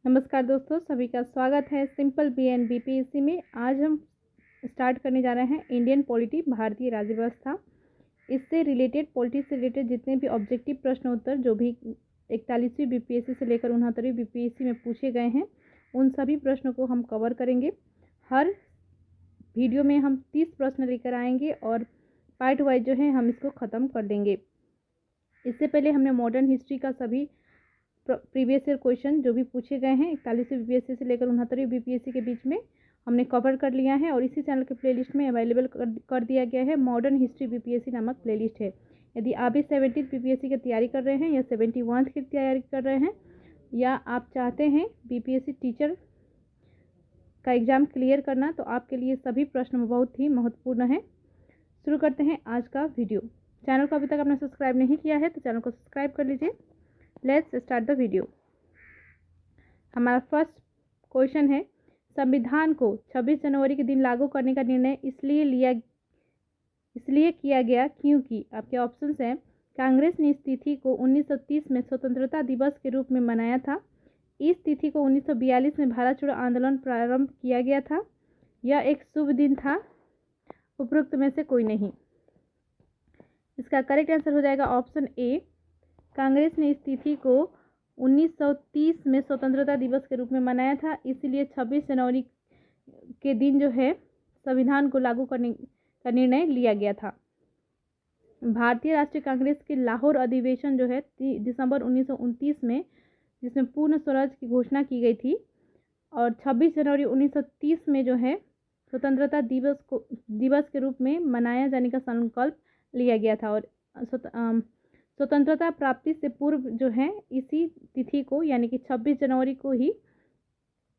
नमस्कार दोस्तों, सभी का स्वागत है सिंपल BN BPSC में। आज हम स्टार्ट करने जा रहे हैं इंडियन पॉलिटी, भारतीय राज्य व्यवस्था। इससे रिलेटेड, पॉलिटी से रिलेटेड जितने भी ऑब्जेक्टिव प्रश्न उत्तर जो भी 41वीं BPSC से लेकर 69वीं BPSC में पूछे गए हैं, उन सभी प्रश्नों को हम कवर करेंगे। हर वीडियो में हम 30 प्रश्न लेकर आएंगे और पार्ट वाइज जो है हम इसको ख़त्म कर देंगे। इससे पहले हमने मॉडर्न हिस्ट्री का सभी प्रीवियस ईयर क्वेश्चन जो भी पूछे गए हैं 41वीं BPSC से लेकर 69वीं BPSC के बीच में हमने कवर कर लिया है और इसी चैनल के प्लेलिस्ट में अवेलेबल कर दिया गया है। मॉडर्न हिस्ट्री BPSC नामक प्लेलिस्ट है। यदि आप भी 70th BPSC की तैयारी कर रहे हैं या 71th की तैयारी कर रहे हैं या आप चाहते हैं BPSC टीचर का एग्ज़ाम क्लियर करना, तो आपके लिए सभी प्रश्न बहुत ही महत्वपूर्ण है। शुरू करते हैं आज का वीडियो। चैनल को अभी तक आपने सब्सक्राइब नहीं किया है तो चैनल को सब्सक्राइब कर लीजिए। Let's start the video. हमारा फर्स्ट क्वेश्चन है, संविधान को 26 जनवरी के दिन लागू करने का निर्णय इसलिए किया गया क्योंकि आपके ऑप्शंस हैं। कांग्रेस ने इस तिथि को 1930 में स्वतंत्रता दिवस के रूप में मनाया था। इस तिथि को 1942 में भारत छोड़ो आंदोलन प्रारंभ किया गया था। यह एक शुभ दिन था। उपरोक्त में से कोई नहीं। इसका करेक्ट आंसर हो जाएगा ऑप्शन ए। कांग्रेस ने इस तिथि को 1930 में स्वतंत्रता दिवस के रूप में मनाया था, इसीलिए 26 जनवरी के दिन जो है संविधान को लागू करने का निर्णय लिया गया था। भारतीय राष्ट्रीय कांग्रेस के लाहौर अधिवेशन जो है दिसंबर 1929 में, जिसमें पूर्ण स्वराज की घोषणा की गई थी, और 26 जनवरी 1930 में जो है स्वतंत्रता दिवस के रूप में मनाया जाने का संकल्प लिया गया था। और स्वतंत्रता प्राप्ति से पूर्व जो है इसी तिथि को यानी कि 26 जनवरी को ही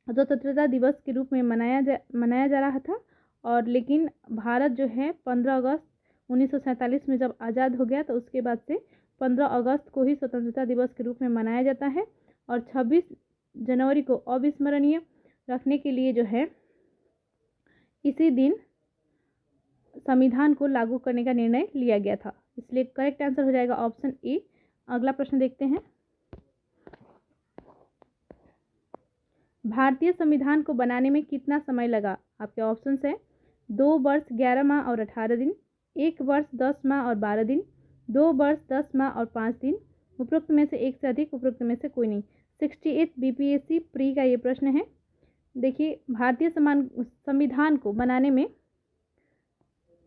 स्वतंत्रता दिवस के रूप में मनाया जा रहा था। और लेकिन भारत जो है 15 अगस्त 1947 में जब आज़ाद हो गया तो उसके बाद से 15 अगस्त को ही स्वतंत्रता दिवस के रूप में मनाया जाता है। और 26 जनवरी को अविस्मरणीय रखने के लिए जो है इसी दिन संविधान को लागू करने का निर्णय लिया गया था, इसलिए करेक्ट आंसर हो जाएगा ऑप्शन ए। अगला प्रश्न देखते हैं। भारतीय संविधान को बनाने में कितना समय लगा? आपके ऑप्शंस हैं 2 वर्ष 11 माह और 18 दिन, 1 वर्ष 10 माह और 12 दिन, 2 वर्ष 10 माह और 5 दिन। उपरोक्त में से एक से अधिक, उपरोक्त में से कोई नहीं। 68 BPSC प्री का ये प्रश्न है। देखिए, भारतीय संविधान को बनाने में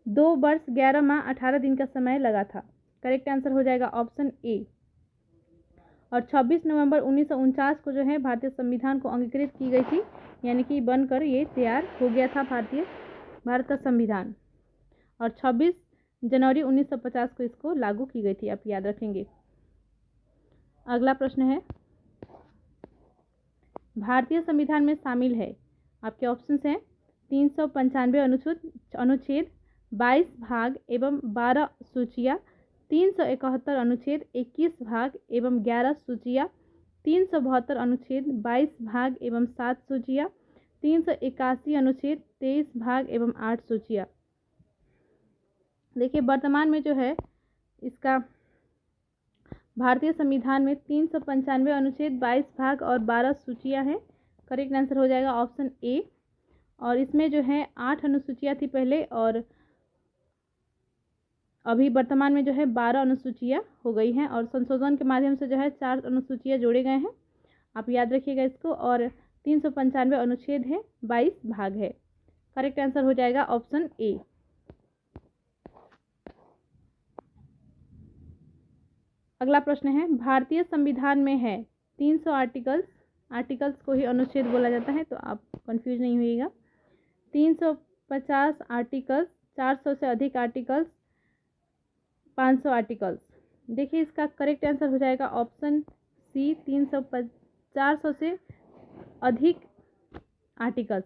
2 वर्ष 11 माह 18 दिन का समय लगा था। करेक्ट आंसर हो जाएगा ऑप्शन ए। और 26 नवंबर 1949 को जो है भारतीय संविधान को अंगीकृत की गई थी, यानी कि बनकर ये तैयार हो गया था भारत का संविधान। और 26 जनवरी 1950 को इसको लागू की गई थी, आप याद रखेंगे। अगला प्रश्न है, भारतीय संविधान में शामिल है। आपके ऑप्शंस हैं 395 अनुच्छेद, 22 भाग एवं 12 सूचियाँ, 371 अनुच्छेद, 21 भाग एवं 11 सूचियाँ, 372 अनुच्छेद, 22 भाग एवं 7 सूचियाँ, 381 अनुच्छेद, 23 भाग एवं 8 सूचियाँ। देखिए, वर्तमान में जो है इसका भारतीय संविधान में 395 अनुच्छेद, 22 भाग और 12 सूचियाँ हैं। करेक्ट आंसर हो जाएगा ऑप्शन ए। और इसमें जो है 8 अनुसूचियाँ थी पहले, और अभी वर्तमान में जो है 12 अनुसूचियाँ हो गई हैं, और संशोधन के माध्यम से जो है 4 अनुसूचियाँ जोड़े गए हैं। आप याद रखिएगा इसको। और 395 अनुच्छेद है, 22 भाग है। करेक्ट आंसर हो जाएगा ऑप्शन ए। अगला प्रश्न है, भारतीय संविधान में है 300 आर्टिकल्स को ही अनुच्छेद बोला जाता है, तो आप कंफ्यूज नहीं होइएगा। 350 आर्टिकल्स, 400 से अधिक आर्टिकल्स, 500 आर्टिकल्स। देखिए, इसका करेक्ट आंसर हो जाएगा ऑप्शन सी, 400 से अधिक आर्टिकल्स।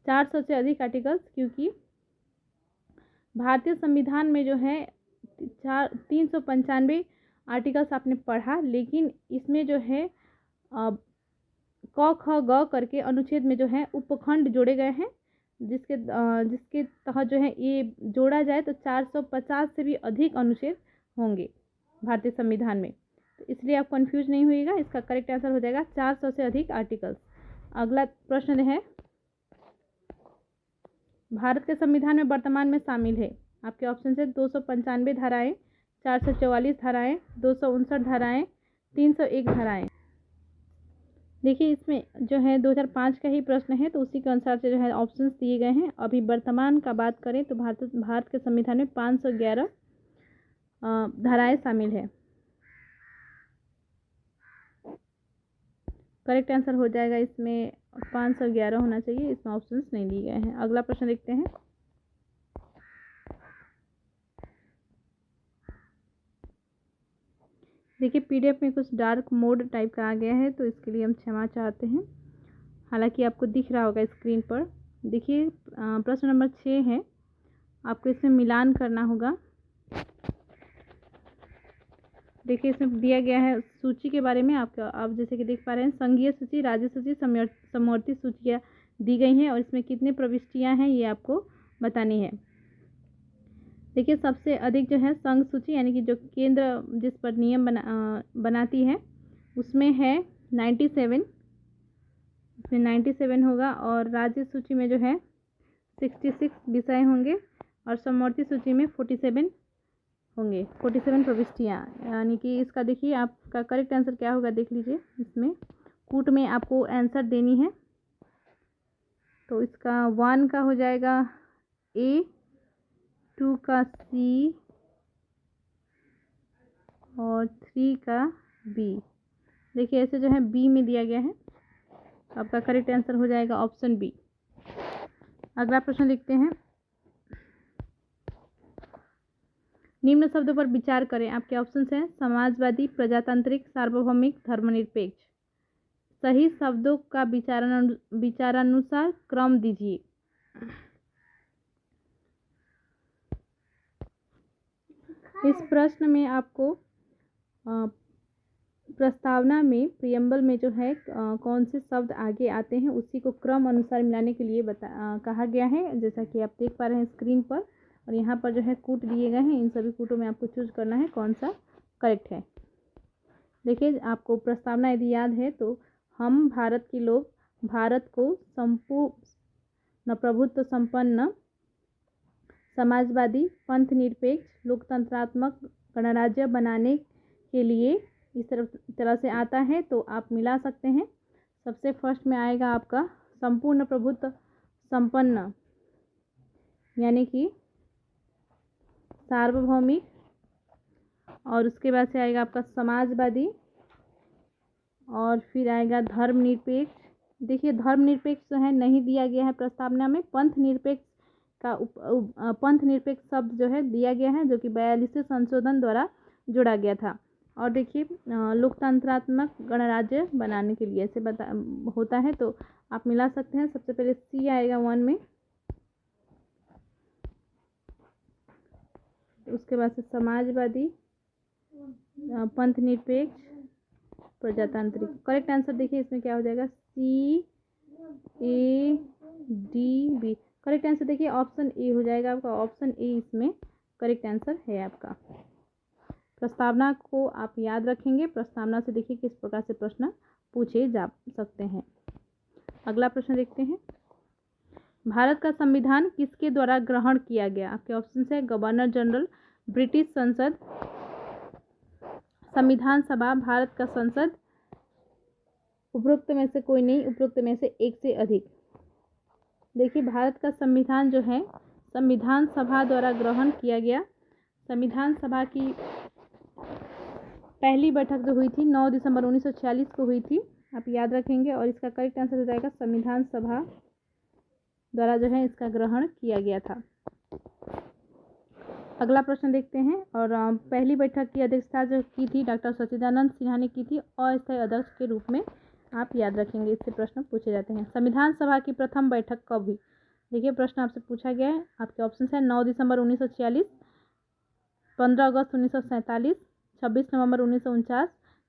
400 से अधिक आर्टिकल्स, क्योंकि भारतीय संविधान में जो है 395 आर्टिकल्स आपने पढ़ा, लेकिन इसमें जो है क ख ग करके अनुच्छेद में जो है उपखंड जोड़े गए हैं, जिसके तहत जो है ये जोड़ा जाए तो 450 से भी अधिक अनुच्छेद होंगे भारतीय संविधान में। तो इसलिए आप कंफ्यूज नहीं होइएगा। इसका करेक्ट आंसर हो जाएगा 400 से अधिक आर्टिकल्स। अगला प्रश्न है, भारत के संविधान में वर्तमान में शामिल है। आपके ऑप्शन है 295 धाराएं, 444 धाराएं, 259 धाराएं, 301 धाराएं। देखिए इसमें जो है 2005 का ही प्रश्न है, तो उसी के अनुसार से जो है ऑप्शंस दिए गए हैं। अभी वर्तमान का बात करें तो भारत के संविधान में 511 धाराएं शामिल है। करेक्ट आंसर हो जाएगा इसमें 511 होना चाहिए, इसमें ऑप्शंस नहीं दिए गए हैं। अगला प्रश्न देखते हैं, देखिए पीडीएफ में कुछ डार्क मोड टाइप का आ गया है, तो इसके लिए हम क्षमा चाहते हैं। हालांकि आपको दिख रहा होगा स्क्रीन पर। देखिए प्रश्न नंबर 6 है, आपको इसमें मिलान करना होगा। देखिए इसमें दिया गया है सूची के बारे में। आप जैसे कि देख पा रहे हैं, संघीय सूची, राज्य सूची, समवर्ती सूचियाँ दी गई हैं और इसमें कितने प्रविष्टियाँ हैं ये आपको बतानी है। देखिए सबसे अधिक जो है संघ सूची यानी कि जो केंद्र जिस पर नियम बनाती है उसमें है 97, इसमें 97 होगा। और राज्य सूची में जो है 66 विषय होंगे और समवर्ती सूची में 47 होंगे, 47 प्रविष्टियाँ। यानी कि इसका देखिए आपका करेक्ट आंसर क्या होगा देख लीजिए। इसमें कूट में आपको आंसर देनी है, तो इसका 1 का हो जाएगा ए, 2 का सी और 3 का बी। देखिए ऐसे जो है बी में दिया गया है, आपका करेक्ट आंसर हो जाएगा ऑप्शन बी। अगला प्रश्न देखते हैं, निम्न शब्दों पर विचार करें। आपके ऑप्शंस हैं समाजवादी, प्रजातांत्रिक, सार्वभौमिक, धर्मनिरपेक्ष। सही शब्दों का विचारानुसार क्रम दीजिए। इस प्रश्न में आपको प्रस्तावना में प्रियम्बल में जो है कौन से शब्द आगे आते हैं उसी को क्रम अनुसार मिलाने के लिए कहा गया है, जैसा कि आप देख पा रहे हैं स्क्रीन पर। और यहाँ पर जो है कूट दिए गए हैं, इन सभी कूटों में आपको चूज करना है कौन सा करेक्ट है। देखिए आपको प्रस्तावना यदि याद है तो हम भारत के लोग भारत को संपूर्ण प्रभुत्व संपन्न, समाजवादी, पंथ निरपेक्ष, लोकतंत्रात्मक गणराज्य बनाने के लिए इस तरह से आता है, तो आप मिला सकते हैं। सबसे फर्स्ट में आएगा आपका संपूर्ण प्रभुत्व संपन्न यानी कि सार्वभौमिक, और उसके बाद से आएगा आपका समाजवादी, और फिर आएगा धर्मनिरपेक्ष। देखिए धर्मनिरपेक्ष जो है नहीं दिया गया है प्रस्तावना में, पंथ निरपेक्ष शब्द जो है दिया गया है, जो कि 42वें संशोधन द्वारा जोड़ा गया था। और देखिए लोकतंत्रात्मक गणराज्य बनाने के लिए ऐसे होता है, तो आप मिला सकते हैं। सबसे पहले सी आएगा 1 में, उसके बाद से समाजवादी, पंथ निरपेक्ष, प्रजातांत्रिक। करेक्ट आंसर देखिए इसमें क्या हो जाएगा, C A D B. Correct answer देखिए ऑप्शन ए हो जाएगा आपका, ऑप्शन ए इसमें करेक्ट आंसर है आपका। प्रस्तावना को आप याद रखेंगे, प्रस्तावना से देखिए किस प्रकार से प्रश्न पूछे जा सकते हैं। अगला प्रश्न देखते हैं, भारत का संविधान किसके द्वारा ग्रहण किया गया। आपके ऑप्शन है गवर्नर जनरल, ब्रिटिश संसद, संविधान सभा, भारत का संसद, उपरोक्त में से कोई नहीं, उपरोक्त में से एक से अधिक। देखिए भारत का संविधान जो है संविधान सभा द्वारा ग्रहण किया गया। संविधान सभा की पहली बैठक जो हुई थी 9 दिसंबर 1946 को हुई थी, आप याद रखेंगे। और इसका करेक्ट आंसर हो जाएगा संविधान सभा द्वारा जो है इसका ग्रहण किया गया था। अगला प्रश्न देखते हैं, और पहली बैठक की अध्यक्षता जो की थी डॉक्टर सच्चिदानंद सिन्हा ने की थी, अस्थायी अध्यक्ष के रूप में आप याद रखेंगे, इससे प्रश्न पूछे जाते हैं। संविधान सभा की प्रथम बैठक कब हुई। देखिए प्रश्न आपसे पूछा गया है, आपके ऑप्शन है 9 दिसंबर 1946, 15 अगस्त 1947, 26 नवंबर 1949,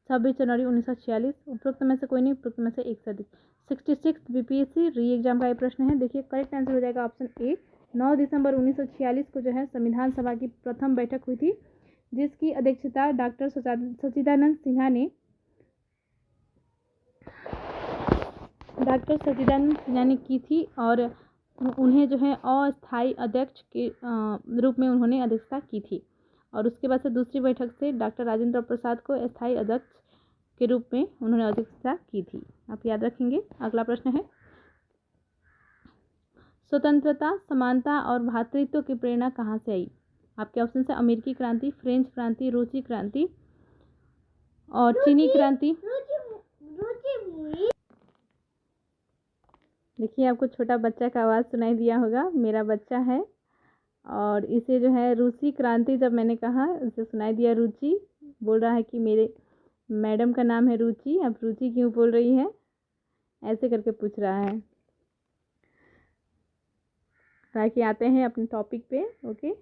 26 जनवरी 1946। उपरोक्त में से कोई नहीं, उपरोक्त में से एक से अधिक। 66 बीपीएससी री एग्जाम का ये प्रश्न है। देखिए करेक्ट आंसर हो जाएगा ऑप्शन ए, 9 दिसंबर 1946 को जो है संविधान सभा की प्रथम बैठक हुई थी, जिसकी अध्यक्षता डॉक्टर सच्चिदानंद सिन्हा ने डॉक्टर सच्चिदानंद सिन्हा ने की थी और उन्हें जो है अस्थायी अध्यक्ष के रूप में उन्होंने अध्यक्षता की थी। और उसके बाद से दूसरी बैठक से डॉक्टर राजेंद्र प्रसाद को अस्थायी अध्यक्ष के रूप में उन्होंने अध्यक्षता की थी। आप याद रखेंगे। अगला प्रश्न है, स्वतंत्रता, समानता और भ्रातृत्व की प्रेरणा कहाँ से आई? आपके ऑप्शन है अमेरिकी क्रांति, फ्रेंच क्रांति, रूसी क्रांति और चीनी क्रांति। देखिए, आपको छोटा बच्चा का आवाज़ सुनाई दिया होगा, मेरा बच्चा है और इसे जो है रूसी क्रांति जब मैंने कहा उसे सुनाई दिया रुचि। बोल रहा है कि मेरे मैडम का नाम है रुचि, अब रुचि क्यों बोल रही है, ऐसे करके पूछ रहा है। ताकि आते हैं अपने टॉपिक पे। ओके,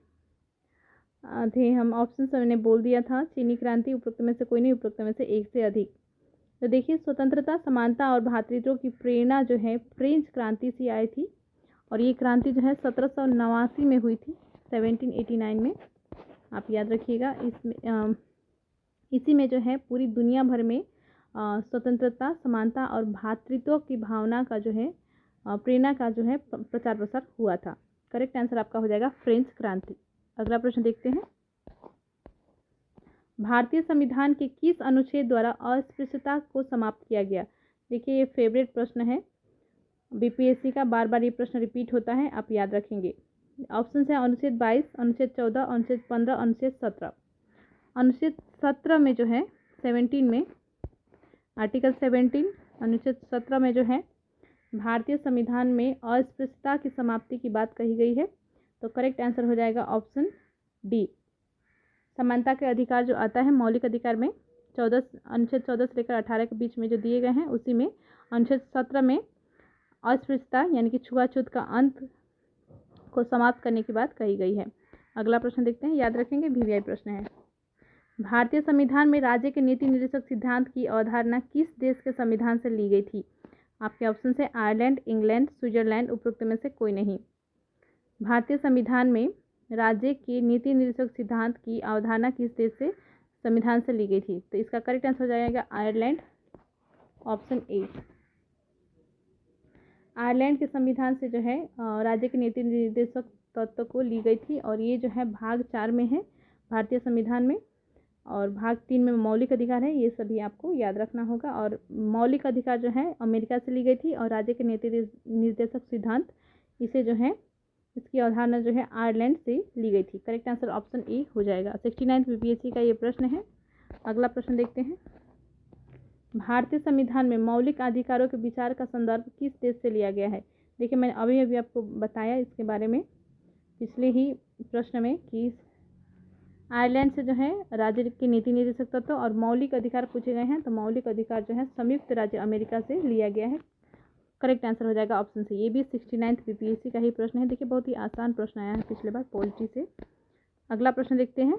थे हम ऑप्शन मैंने बोल दिया था, चीनी क्रांति, उपरोक्त में से कोई नहीं, उपरोक्त में से एक से अधिक। तो देखिए, स्वतंत्रता, समानता और भ्रातृत्व की प्रेरणा जो है फ्रेंच क्रांति से आई थी और ये क्रांति जो है 1789 में हुई थी, 1789 में। आप याद रखिएगा। इसी में जो है पूरी दुनिया भर में स्वतंत्रता, समानता और भ्रातृत्व की भावना का जो है प्रेरणा का जो है प्रचार प्रसार हुआ था। करेक्ट आंसर आपका हो जाएगा फ्रेंच क्रांति। अगला प्रश्न देखते हैं, भारतीय संविधान के किस अनुच्छेद द्वारा अस्पृश्यता को समाप्त किया गया? देखिए, ये फेवरेट प्रश्न है बीपीएससी का, बार बार ये प्रश्न रिपीट होता है, आप याद रखेंगे। ऑप्शन है अनुच्छेद 22, अनुच्छेद 14, अनुच्छेद 15, अनुच्छेद 17। अनुच्छेद 17 में जो है 17 में, आर्टिकल 17 अनुच्छेद 17 में जो है भारतीय संविधान में अस्पृश्यता की समाप्ति की बात कही गई है। तो करेक्ट आंसर हो जाएगा ऑप्शन डी। समानता के अधिकार जो आता है मौलिक अधिकार में, अनुच्छेद 14 से लेकर 18 के बीच में जो दिए गए हैं, उसी में अनुच्छेद 17 में अस्पृश्यता यानी कि छुआछूत का अंत को समाप्त करने की बात कही गई है। अगला प्रश्न देखते हैं, याद रखेंगे, वीवीआई प्रश्न है। भारतीय संविधान में राज्य के नीति निर्देशक सिद्धांत की अवधारणा किस देश के संविधान से ली गई थी? आपके ऑप्शन है आयरलैंड, इंग्लैंड, स्विट्जरलैंड, उपरोक्त में से कोई नहीं। भारतीय संविधान में राज्य के नीति निर्देशक सिद्धांत की अवधारणा किस देश से संविधान से ली गई थी? तो इसका करेक्ट आंसर हो जाएगा आयरलैंड, ऑप्शन ए। आयरलैंड के संविधान से जो है राज्य के नीति निर्देशक तत्व को ली गई थी और ये जो है भाग 4 में है भारतीय संविधान में, और भाग 3 में मौलिक अधिकार है। ये सभी आपको याद रखना होगा। और मौलिक अधिकार जो है अमेरिका से ली गई थी और राज्य के नीति निर्देशक सिद्धांत इसे जो है इसकी अवधारणा जो है आयरलैंड से ली गई थी। करेक्ट आंसर ऑप्शन ए हो जाएगा। 69 बीपीएससी का ये प्रश्न है। अगला प्रश्न देखते हैं, भारतीय संविधान में मौलिक अधिकारों के विचार का संदर्भ किस देश से लिया गया है? देखिए, मैंने अभी अभी आपको बताया इसके बारे में पिछले ही प्रश्न में कि आयरलैंड से जो है राज्य के नीति निर्देशक तत्व और मौलिक अधिकार पूछे गए हैं। तो मौलिक अधिकार जो है संयुक्त राज्य अमेरिका से लिया गया है। करेक्ट आंसर हो जाएगा ऑप्शन से। ये भी 69 बीपीएससी का ही प्रश्न है। देखिए, बहुत ही आसान प्रश्न आया है पिछले बार पॉलिटी से। अगला प्रश्न देखते हैं,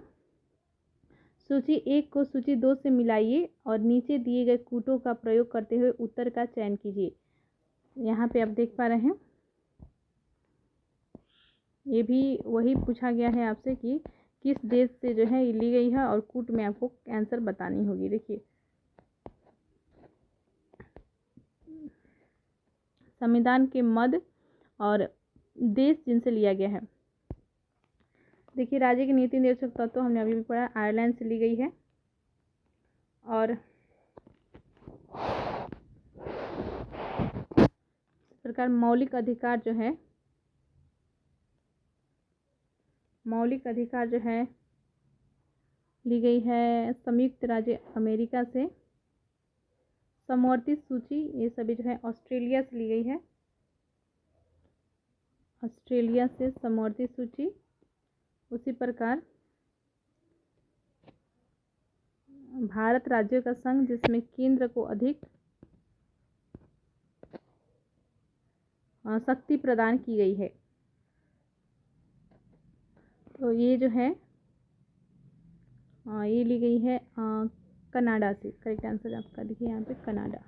सूची 1 को सूची 2 से मिलाइए और नीचे दिए गए कूटों का प्रयोग करते हुए उत्तर का चयन कीजिए। यहाँ पे आप देख पा रहे हैं, ये भी वही पूछा गया है आपसे कि किस देश से जो है ये ली गई है और कूट में आपको आंसर बतानी होगी। देखिए, संविधान के मद और देश जिनसे लिया गया है। देखिए, राज्य की नीति निर्देशक तत्व हमने अभी भी पढ़ा, आयरलैंड से ली गई है। और इस प्रकार मौलिक अधिकार जो है ली गई है संयुक्त राज्य अमेरिका से। समवर्ती सूची ये सभी जो है ऑस्ट्रेलिया से ली गई है, ऑस्ट्रेलिया से समवर्ती सूची। उसी प्रकार भारत राज्यों का संघ जिसमें केंद्र को अधिक शक्ति प्रदान की गई है। तो ये जो है ये ली गई है कनाडा से। करेक्ट आंसर आपका देखिए यहाँ पे कनाडा।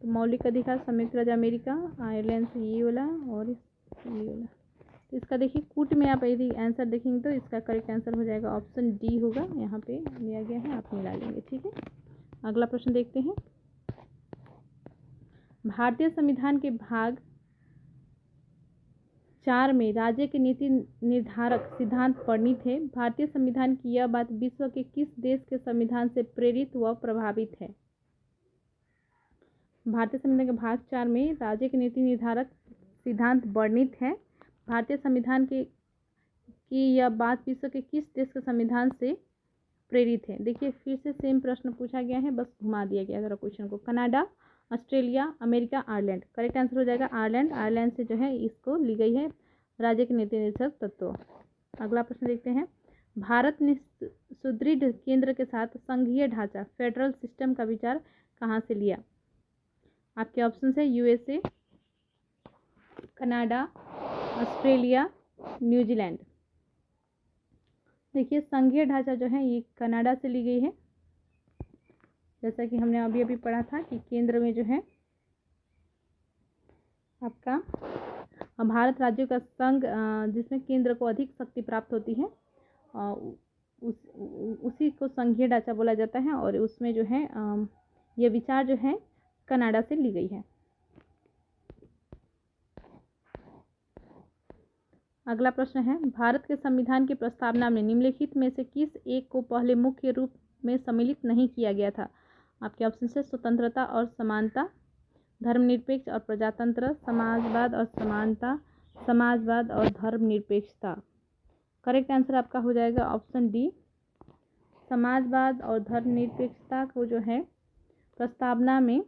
तो मौलिक अधिकार संयुक्त राज्य अमेरिका, आयरलैंड से ये वाला और ये वाला। तो इसका देखिए कूट में आप यदि आंसर देखेंगे तो इसका करेक्ट आंसर हो जाएगा ऑप्शन डी होगा। यहाँ पे लिया गया है, आप मिला लेंगे। ठीक है, अगला प्रश्न देखते हैं, भारतीय संविधान के भाग 4 में राज्य के नीति निर्धारक सिद्धांत वर्णित है। भारतीय संविधान की यह बात विश्व के किस देश के संविधान से प्रेरित व प्रभावित है? भारतीय संविधान के भाग 4 में राज्य के नीति निर्धारक सिद्धांत वर्णित है। भारतीय संविधान की यह बात विश्व के किस देश के संविधान से प्रेरित है? देखिए फिर से सेम प्रश्न पूछा गया है, बस घुमा दिया गया जरा क्वेश्चन को। Canada, Australia, America, Ireland. Correct answer हो जाएगा आयरलैंड। आयरलैंड से जो है इसको ली गई है राज्य के नीति निर्धारक तत्व। अगला प्रश्न देखते हैं। भारत ने सुदृढ़ केंद्र के साथ संघीय ढांचा फेडरल सिस्टम का विचार कहाँ से लिया? आपके ऑप्शन है यूएसए, कनाडा, ऑस्ट्रेलिया, न्यूजीलैंड। देखिए संघीय ढांचा जो है ये कनाडा से ली गई है। जैसा कि हमने अभी अभी पढ़ा था कि केंद्र में जो है आपका भारत राज्यों का संघ जिसमें केंद्र को अधिक शक्ति प्राप्त होती है उसी को संघीय ढांचा बोला जाता है और उसमें जो है ये विचार जो है कनाडा से ली गई है। अगला प्रश्न है। भारत के संविधान की प्रस्तावना में निम्नलिखित में से किस एक को पहले मुख्य रूप में सम्मिलित नहीं किया गया था? आपके ऑप्शन है स्वतंत्रता और समानता, धर्मनिरपेक्ष और प्रजातंत्र, समाजवाद और समानता, समाजवाद और धर्मनिरपेक्षता। करेक्ट आंसर आपका हो जाएगा ऑप्शन डी, समाजवाद और धर्मनिरपेक्षता को जो है प्रस्तावना में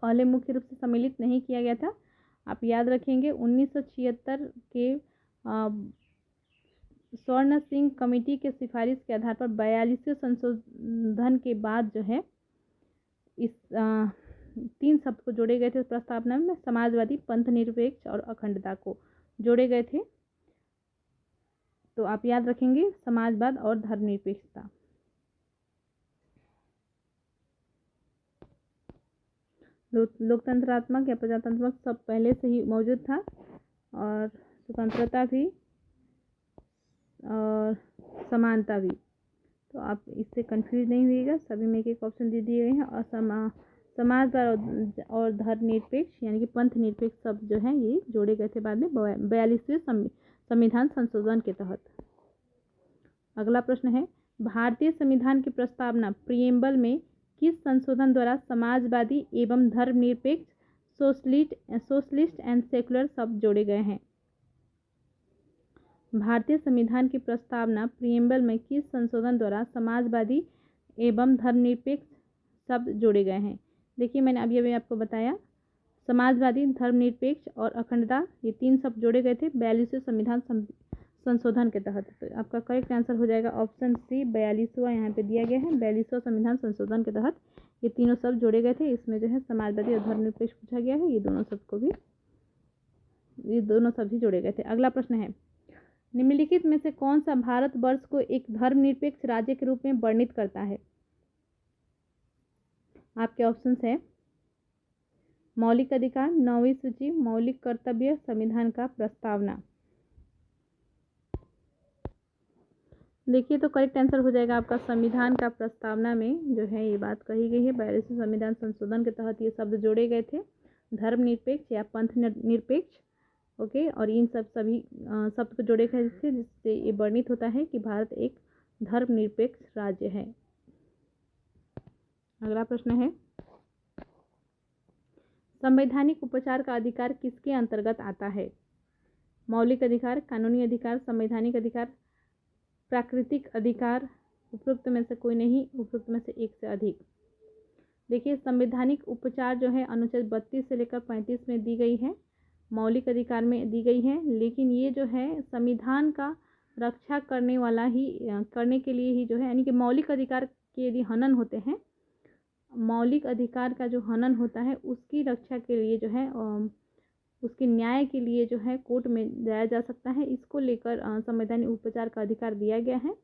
पहले मुख्य रूप से सम्मिलित नहीं किया गया था। आप याद रखेंगे 1976 के स्वर्ण सिंह कमेटी के सिफारिश के आधार पर 42वें संशोधन के बाद जो है इस 3 शब्द को जोड़े गए थे प्रस्तावना में। समाजवादी, पंथ निरपेक्ष और अखंडता को जोड़े गए थे। तो आप याद रखेंगे समाजवाद और धर्मनिरपेक्षता। लोकतंत्रात्मक या प्रजातंत्रात्मक सब पहले से ही मौजूद था और स्वतंत्रता भी और समानता भी। तो आप इससे कंफ्यूज नहीं होइएगा, सभी में एक ऑप्शन दे दिए गए हैं। और समाजवाद और धर्मनिरपेक्ष यानी कि पंथ निरपेक्ष सब जो है ये जोड़े गए थे बाद में 42वें संविधान संशोधन के तहत। अगला प्रश्न है। भारतीय संविधान की प्रस्तावना प्रिएम्बल में किस संशोधन द्वारा समाजवादी एवं धर्मनिरपेक्ष सोशलिस्ट एंड सेकुलर शब्द जोड़े गए हैं? भारतीय संविधान की प्रस्तावना प्रिएम्बल में किस संशोधन द्वारा समाजवादी एवं धर्मनिरपेक्ष शब्द जोड़े गए हैं? देखिए मैंने अभी आपको बताया समाजवादी, धर्मनिरपेक्ष और अखंडता ये 3 शब्द जोड़े गए थे 42वें संविधान संशोधन के तहत। तो आपका करेक्ट आंसर हो जाएगा ऑप्शन सी, 42वां यहाँ पे दिया गया है। 42वां संविधान संशोधन के तहत ये तीनों शब्द जोड़े गए थे। इसमें जो है समाजवादी और धर्मनिरपेक्ष पूछा गया है, ये दोनों शब्द ही जोड़े गए थे। अगला प्रश्न है। निम्नलिखित में से कौन सा भारतवर्ष को एक धर्मनिरपेक्ष राज्य के रूप में वर्णित करता है? आपके ऑप्शन है मौलिक अधिकार, 9वीं सूची, मौलिक कर्तव्य, संविधान का प्रस्तावना। देखिए तो करेक्ट आंसर हो जाएगा आपका संविधान का प्रस्तावना में जो है ये बात कही गई है 42वें संविधान संशोधन के तहत ये शब्द जोड़े गए थे धर्मनिरपेक्ष या पंथ निरपेक्ष। ओके, और इन सभी शब्द को जोड़े गए थे जिससे ये वर्णित होता है कि भारत एक धर्मनिरपेक्ष राज्य है। अगला प्रश्न है। संवैधानिक उपचार का अधिकार किसके अंतर्गत आता है? मौलिक अधिकार, कानूनी अधिकार, संवैधानिक अधिकार, प्राकृतिक अधिकार, उपरोक्त में से कोई नहीं, उपरोक्त में से एक से अधिक। देखिए संवैधानिक उपचार जो है अनुच्छेद 32 से लेकर 35 में दी गई है, मौलिक अधिकार में दी गई है, लेकिन ये जो है संविधान का रक्षा करने के लिए ही जो है यानी कि मौलिक अधिकार के यदि हनन होते हैं, मौलिक अधिकार का जो हनन होता है उसकी रक्षा के लिए जो है उसके न्याय के लिए जो है कोर्ट में जाया जा सकता है। इसको लेकर संवैधानिक उपचार का अधिकार दिया गया है।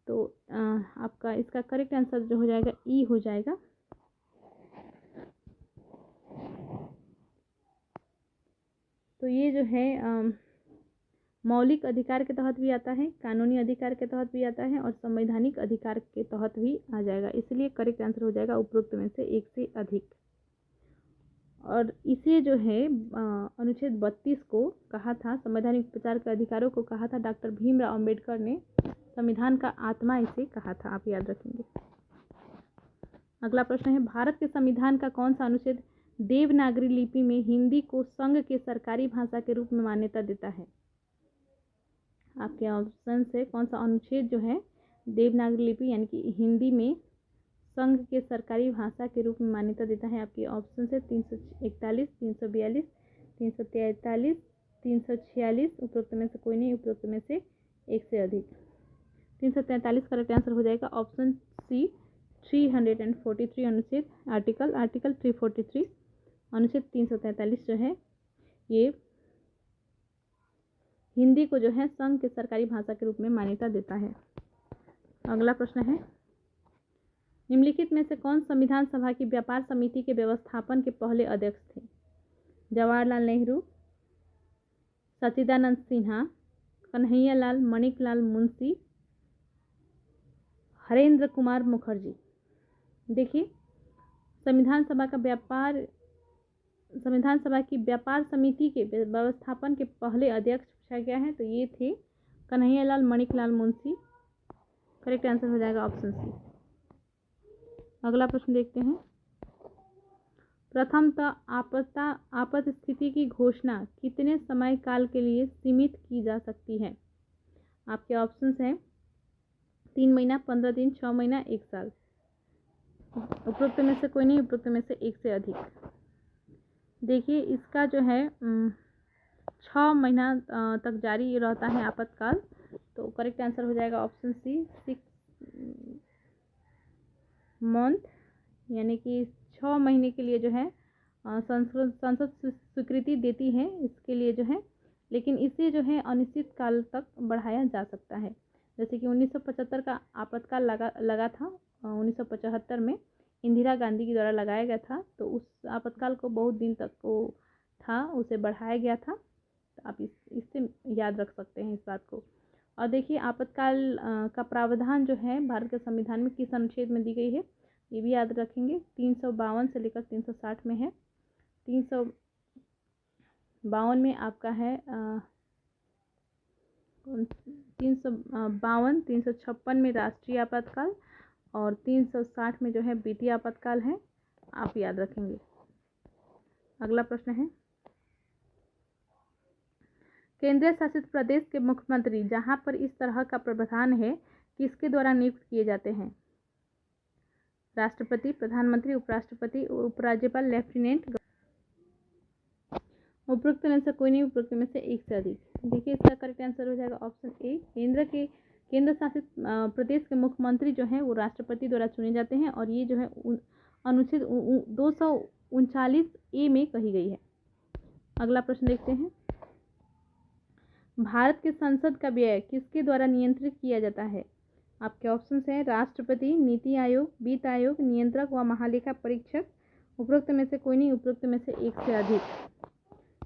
तो आपका इसका करेक्ट आंसर जो हो जाएगा ई हो जाएगा। तो ये जो है मौलिक अधिकार के तहत भी आता है, कानूनी अधिकार के तहत भी आता है और संवैधानिक अधिकार के तहत भी आ जाएगा। इसलिए करेक्ट आंसर हो जाएगा उपरोक्त में से एक से अधिक। और इसे जो है अनुच्छेद 32 को कहा था, संवैधानिक उपचार के अधिकारों को कहा था डॉक्टर भीमराव अंबेडकर ने। संविधान का आत्मा इसे कहा था, आप याद रखेंगे। अगला प्रश्न है, भारत के संविधान का कौन सा अनुच्छेद देवनागरी लिपि में हिंदी को संघ के सरकारी भाषा के रूप में मान्यता देता है? आपके ऑप्शन से कौन सा अनुच्छेद जो है देवनागरी लिपि यानी कि हिंदी में संघ के सरकारी भाषा के रूप में मान्यता देता है? आपके ऑप्शन से 341, 342, 343, 346, उपरोक्त में से कोई नहीं, उपरोक्त में से एक से अधिक। 343 करेक्ट आंसर हो जाएगा। ऑप्शन सी 343 अनुच्छेद आर्टिकल 343 अनुच्छेद 343 जो है ये हिंदी को जो है संघ के सरकारी भाषा के रूप में मान्यता देता है। अगला प्रश्न है, निम्नलिखित में से कौन संविधान सभा की व्यापार समिति के व्यवस्थापन के पहले अध्यक्ष थे? जवाहरलाल नेहरू, सच्चिदानंद सिन्हा, कन्हैयालाल मणिकलाल मुंशी, हरेंद्र कुमार मुखर्जी। देखिए, संविधान सभा की व्यापार समिति के व्यवस्थापन के पहले अध्यक्ष पूछा गया है, तो ये थे कन्हैयालाल मणिकलाल मुंशी। करेक्ट आंसर हो जाएगा ऑप्शन सी। अगला प्रश्न देखते हैं, प्रथमतः आपात स्थिति की घोषणा कितने समय काल के लिए सीमित की जा सकती है? आपके ऑप्शंस हैं 3 महीना, 15 दिन, 6 महीना, 1 साल। उपरोक्त में से कोई नहीं, उपरोक्त में से एक से अधिक। देखिए, इसका जो है 6 महीना तक जारी रहता है आपातकाल, तो करेक्ट आंसर हो जाएगा ऑप्शन सी 6 मंथ, यानी कि 6 महीने के लिए जो है संसद स्वीकृति देती है इसके लिए जो है, लेकिन इसे जो है अनिश्चित काल तक बढ़ाया जा सकता है। जैसे कि 1975 का आपातकाल लगा था, 1975 में इंदिरा गांधी के द्वारा लगाया गया था, तो उस आपातकाल को बहुत दिन तक वो था, उसे बढ़ाया गया था। तो आप इससे याद रख सकते हैं इस बात को। और देखिए, आपातकाल का प्रावधान जो है भारत के संविधान में किस अनुच्छेद में दी गई है, ये भी याद रखेंगे। 352 से लेकर 360 में है। 352 में आपका है 352, 356 में राष्ट्रीय आपातकाल और 360 में जो है बीटी आपातकाल है, आप याद रखेंगे। अगला प्रश्न है, केंद्रीय शासित प्रदेश के मुख्यमंत्री जहां पर इस तरह का प्रावधान है किसके द्वारा नियुक्त किए जाते हैं? राष्ट्रपति, प्रधानमंत्री, उपराष्ट्रपति, उपराज्यपाल, लेफ्टिनेंट। उपरोक्त में से कोई नहीं, उपरोक्त में से एक से अधिक। देखिए, इसका करेक्ट आंसर हो जाएगा ऑप्शन ए। केंद्र शासित प्रदेश के मुख्यमंत्री जो हैं वो राष्ट्रपति द्वारा चुने जाते हैं, और ये जो है अनुच्छेद 239A में कही गई है। अगला प्रश्न देखते हैं, भारत के संसद का व्यय किसके द्वारा नियंत्रित किया जाता है? आपके ऑप्शन हैं राष्ट्रपति, नीति आयोग, वित्त आयोग, नियंत्रक व महालेखा परीक्षक। उपरोक्त में से कोई नहीं, उपरोक्त में से एक से अधिक।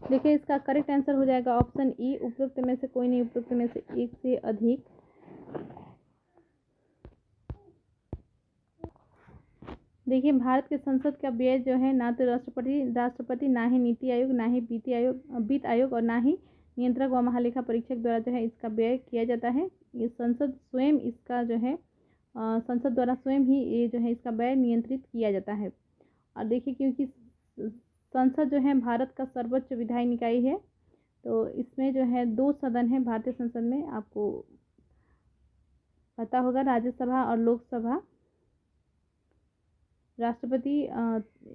देखिए, इसका करेक्ट आंसर हो जाएगा ऑप्शन ई, उपरोक्त में से कोई नहीं, उपरोक्त में से एक से अधिक। देखिए, भारत के संसद का व्यय जो है ना तो राष्ट्रपति, ना ही नीति आयोग, ना ही वित्त आयोग और ना ही नियंत्रक व महालेखा परीक्षक द्वारा जो है इसका व्यय किया जाता है। ये संसद स्वयं इसका जो है संसद द्वारा स्वयं ही ये जो है इसका व्यय नियंत्रित किया जाता है। और देखिए, क्योंकि संसद जो है भारत का सर्वोच्च विधायी निकाय है, तो इसमें जो है 2 सदन है भारतीय संसद में, आपको पता होगा, राज्यसभा और लोकसभा। राष्ट्रपति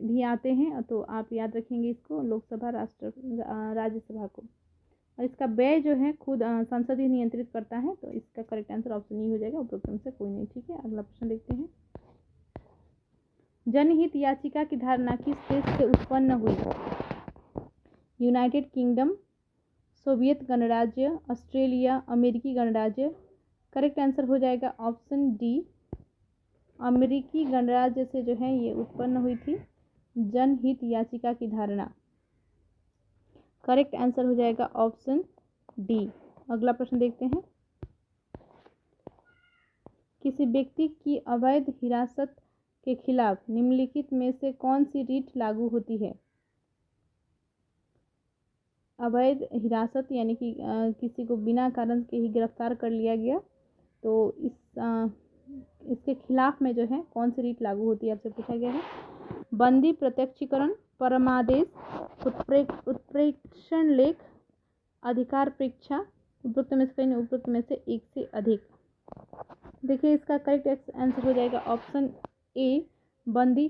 भी आते हैं, तो आप याद रखेंगे इसको, लोकसभा, राज्यसभा को। और इसका व्यय जो है खुद संसद ही नियंत्रित करता है, तो इसका करेक्ट आंसर ऑप्शन ई हो जाएगा, उपरोक्त में से कोई नहीं। ठीक है, अगला प्रश्न देखते हैं, जनहित याचिका की धारणा किस देश से उत्पन्न हुई? यूनाइटेड किंगडम, सोवियत गणराज्य, ऑस्ट्रेलिया, अमेरिकी गणराज्य। करेक्ट आंसर हो जाएगा ऑप्शन डी, अमेरिकी गणराज्य से जो है ये उत्पन्न हुई थी जनहित याचिका की धारणा। करेक्ट आंसर हो जाएगा ऑप्शन डी। अगला प्रश्न देखते हैं, किसी व्यक्ति की अवैध हिरासत के खिलाफ निम्नलिखित में से कौन सी रीट लागू होती है? अवैध हिरासत यानी कि किसी को बिना कारण के ही गिरफ्तार कर लिया गया, तो इसके खिलाफ में जो है कौन सी रीट लागू होती है, आपसे पूछा गया है। बंदी प्रत्यक्षीकरण, परमादेश, उत्प्रेक्षण लेख, अधिकार प्रेक्षा, उपरोक्त में से कहीं नहीं, उपरोक्त में से एक से अधिक। देखिए इसका करेक्ट आंसर हो जाएगा ऑप्शन ए, बंदी।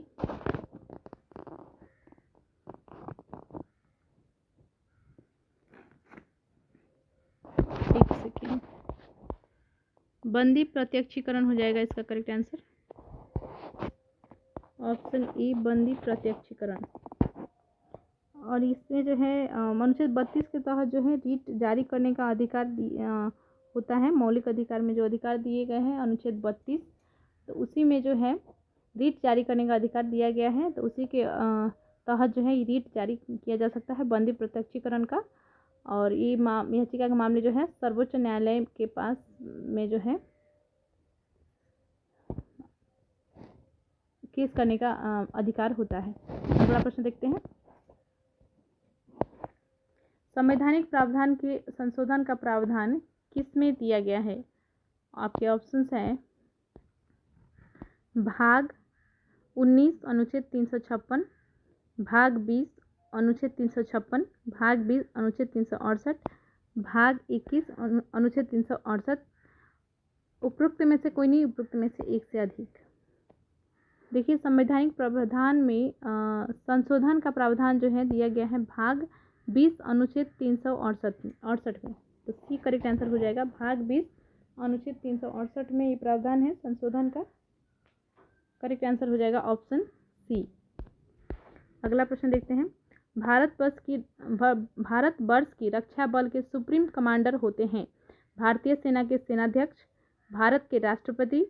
एक सेकेंड, बंदी प्रत्यक्षीकरण हो जाएगा इसका करेक्ट आंसर, ऑप्शन ए, बंदी प्रत्यक्षीकरण। और इसमें जो है अनुच्छेद 32 के तहत जो है रीट जारी करने का अधिकार होता है। मौलिक अधिकार में जो अधिकार दिए गए हैं अनुच्छेद 32, तो उसी में जो है रीट जारी करने का अधिकार दिया गया है, तो उसी के तहत जो है रीट जारी किया जा सकता है बंदी प्रत्यक्षीकरण का। और ये याचिका के मामले जो है सर्वोच्च न्यायालय के पास में जो है केस करने का अधिकार होता है। अगला प्रश्न देखते हैं। संवैधानिक प्रावधान के संशोधन का प्रावधान किस में दिया गया है? आपके ऑप्शंस हैं भाग 19 अनुच्छेद 356, भाग 20 अनुच्छेद 356, भाग 20 अनुच्छेद 368, भाग 21 अनुच्छेद 368, उपरोक्त में से कोई नहीं, उपरोक्त में से एक से अधिक। देखिए संवैधानिक प्रावधान में संशोधन का प्रावधान जो है दिया गया है भाग 20 अनुच्छेद 368 में, तो सी करेक्ट आंसर हो जाएगा। भाग 20 अनुच्छेद 368 में ये प्रावधान है संशोधन का, करेक्ट आंसर हो जाएगा ऑप्शन सी। अगला प्रश्न देखते हैं। भारतवर्ष की रक्षा बल के सुप्रीम कमांडर होते हैं भारतीय सेना के सेनाध्यक्ष, भारत के राष्ट्रपति,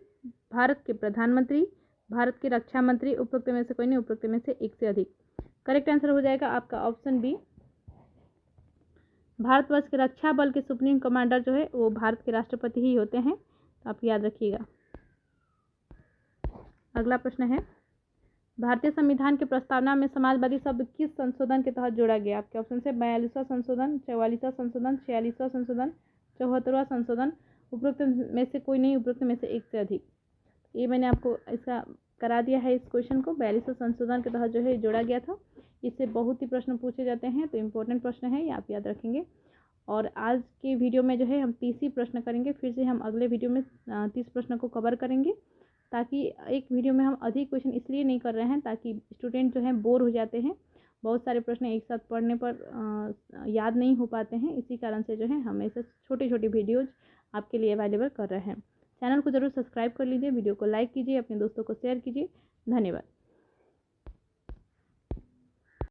भारत के प्रधानमंत्री, भारत के रक्षा मंत्री, उपरोक्त में से कोई नहीं, उपरोक्त में से एक से अधिक। करेक्ट आंसर हो जाएगा आपका ऑप्शन बी, भारतवर्ष के रक्षा बल के सुप्रीम कमांडर जो है वो भारत के राष्ट्रपति ही होते हैं, तो आप याद रखिएगा। अगला प्रश्न है, भारतीय संविधान के प्रस्तावना में समाजवादी शब्द किस संशोधन के तहत जोड़ा गया? आपके ऑप्शन है 42वां संशोधन, 44वां संशोधन, 46वां संशोधन, 74वां संशोधन, उपरोक्त में से कोई नहीं, उपरोक्त में से एक से अधिक। ये मैंने आपको ऐसा करा दिया है, इस क्वेश्चन को 42वां संशोधन के तहत जो है जोड़ा गया था। इससे बहुत ही प्रश्न पूछे जाते हैं, तो इम्पोर्टेंट प्रश्न है, ये आप याद रखेंगे। और आज के वीडियो में जो है हम 30 ही प्रश्न करेंगे, फिर से हम अगले वीडियो में 30 प्रश्न को कवर करेंगे, ताकि एक वीडियो में हम अधिक क्वेश्चन इसलिए नहीं कर रहे हैं ताकि स्टूडेंट जो है बोर हो जाते हैं, बहुत सारे प्रश्न एक साथ पढ़ने पर याद नहीं हो पाते हैं, इसी कारण से जो है हम ऐसे छोटी छोटी वीडियोज़ आपके लिए अवेलेबल कर रहे हैं। चैनल को जरूर सब्सक्राइब कर लीजिए, वीडियो को लाइक कीजिए, अपने दोस्तों को शेयर कीजिए। धन्यवाद।